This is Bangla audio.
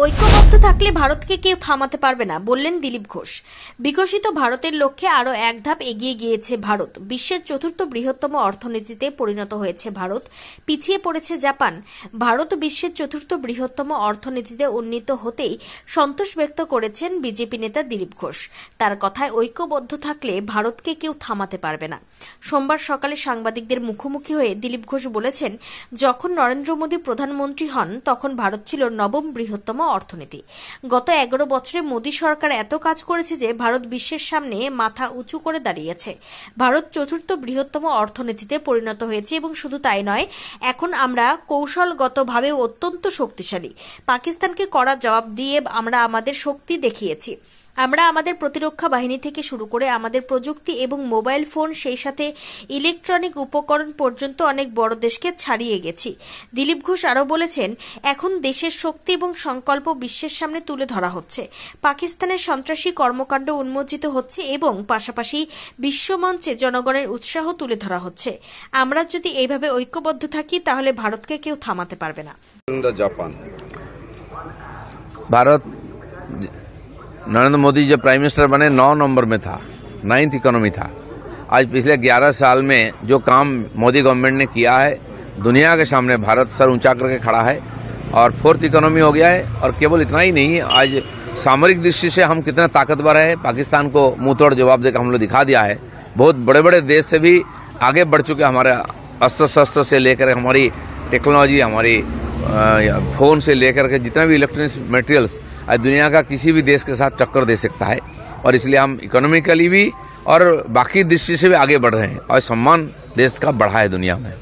ঐক্যবদ্ধ থাকলে ভারতকে কেউ থামাতে পারবে না বললেন দিলীপ ঘোষ। বিকশিত ভারতের লক্ষ্যে আরও এক ধাপ এগিয়ে গিয়েছে ভারত। বিশ্বের চতুর্থ বৃহত্তম অর্থনীতিতে পরিণত হয়েছে ভারত। পিছিয়ে পড়েছে জাপান। ভারত বিশ্বের চতুর্থ বৃহত্তম অর্থনীতিতে উন্নীত হতেই সন্তোষ ব্যক্ত করেছেন বিজেপি নেতা দিলীপ ঘোষ। তার কথায় ঐক্যবদ্ধ থাকলে ভারতকে কেউ থামাতে পারবে না। সোমবার সকালে সাংবাদিকদের মুখোমুখি হয়ে দিলীপ ঘোষ বলেছেন, যখন নরেন্দ্র মোদী প্রধানমন্ত্রী হন তখন ভারত ছিল নবম বৃহত্তম অর্থনীতি। গত 11 বছরে মোদী সরকার এত কাজ করেছে যে ভারত বিশ্বের সামনে মাথা উঁচু করে দাঁড়িয়েছে। ভারত চতুর্থ বৃহত্তম অর্থনীতিতে পরিণত হয়েছে এবং শুধু তাই নয়, এখন আমরা কৌশলগতভাবে অত্যন্ত শক্তিশালী। পাকিস্তানকে কড়া জবাব দিয়ে আমরা আমাদের শক্তি দেখিয়েছি। আমরা আমাদের প্রতিরক্ষা বাহিনী থেকে শুরু করে আমাদের প্রযুক্তি এবং মোবাইল ফোন, সেই সাথে ইলেকট্রনিক উপকরণ পর্যন্ত অনেক বড় দেশকে ছাড়িয়ে গেছি। দিলীপ ঘোষ আরও বলেছেন, এখন দেশের শক্তি এবং সংকল্প বিশ্বের সামনে তুলে ধরা হচ্ছে। পাকিস্তানের সন্ত্রাসী কর্মকাণ্ড উন্মোচিত হচ্ছে এবং পাশাপাশি বিশ্বমঞ্চে জনগণের উৎসাহ তুলে ধরা হচ্ছে। আমরা যদি এইভাবে ঐক্যবদ্ধ থাকি তাহলে ভারতকে কেউ থামাতে পারবে না। জাপান भारत नरेंद्र मोदी जब प्राइम मिनिस्टर बने 9 नंबर में था, 9th इकोनॉमी था। आज पिछले 11 साल में जो काम मोदी गवर्नमेंट ने किया है, दुनिया के सामने भारत सर ऊंचा करके खड़ा है और 4th इकोनॉमी हो गया है। और केवल इतना ही नहीं, आज सामरिक दृष्टि से हम कितने ताकतवर है, पाकिस्तान को मुंह तोड़ जवाब देकर हम लोग दिखा दिया है। बहुत बड़े बड़े देश से भी आगे बढ़ चुके हमारे अस्त्र शस्त्र से लेकर हमारी टेक्नोलॉजी, हमारी फोन से लेकर के जितना भी इलेक्ट्रॉनिक्स मटेरियल्स आज दुनिया का किसी भी देश के साथ टक्कर दे सकता है। और इसलिए हम इकोनॉमिकली भी और बाकी दृष्टि से भी आगे बढ़ रहे हैं और सम्मान देश का बढ़ा है दुनिया में।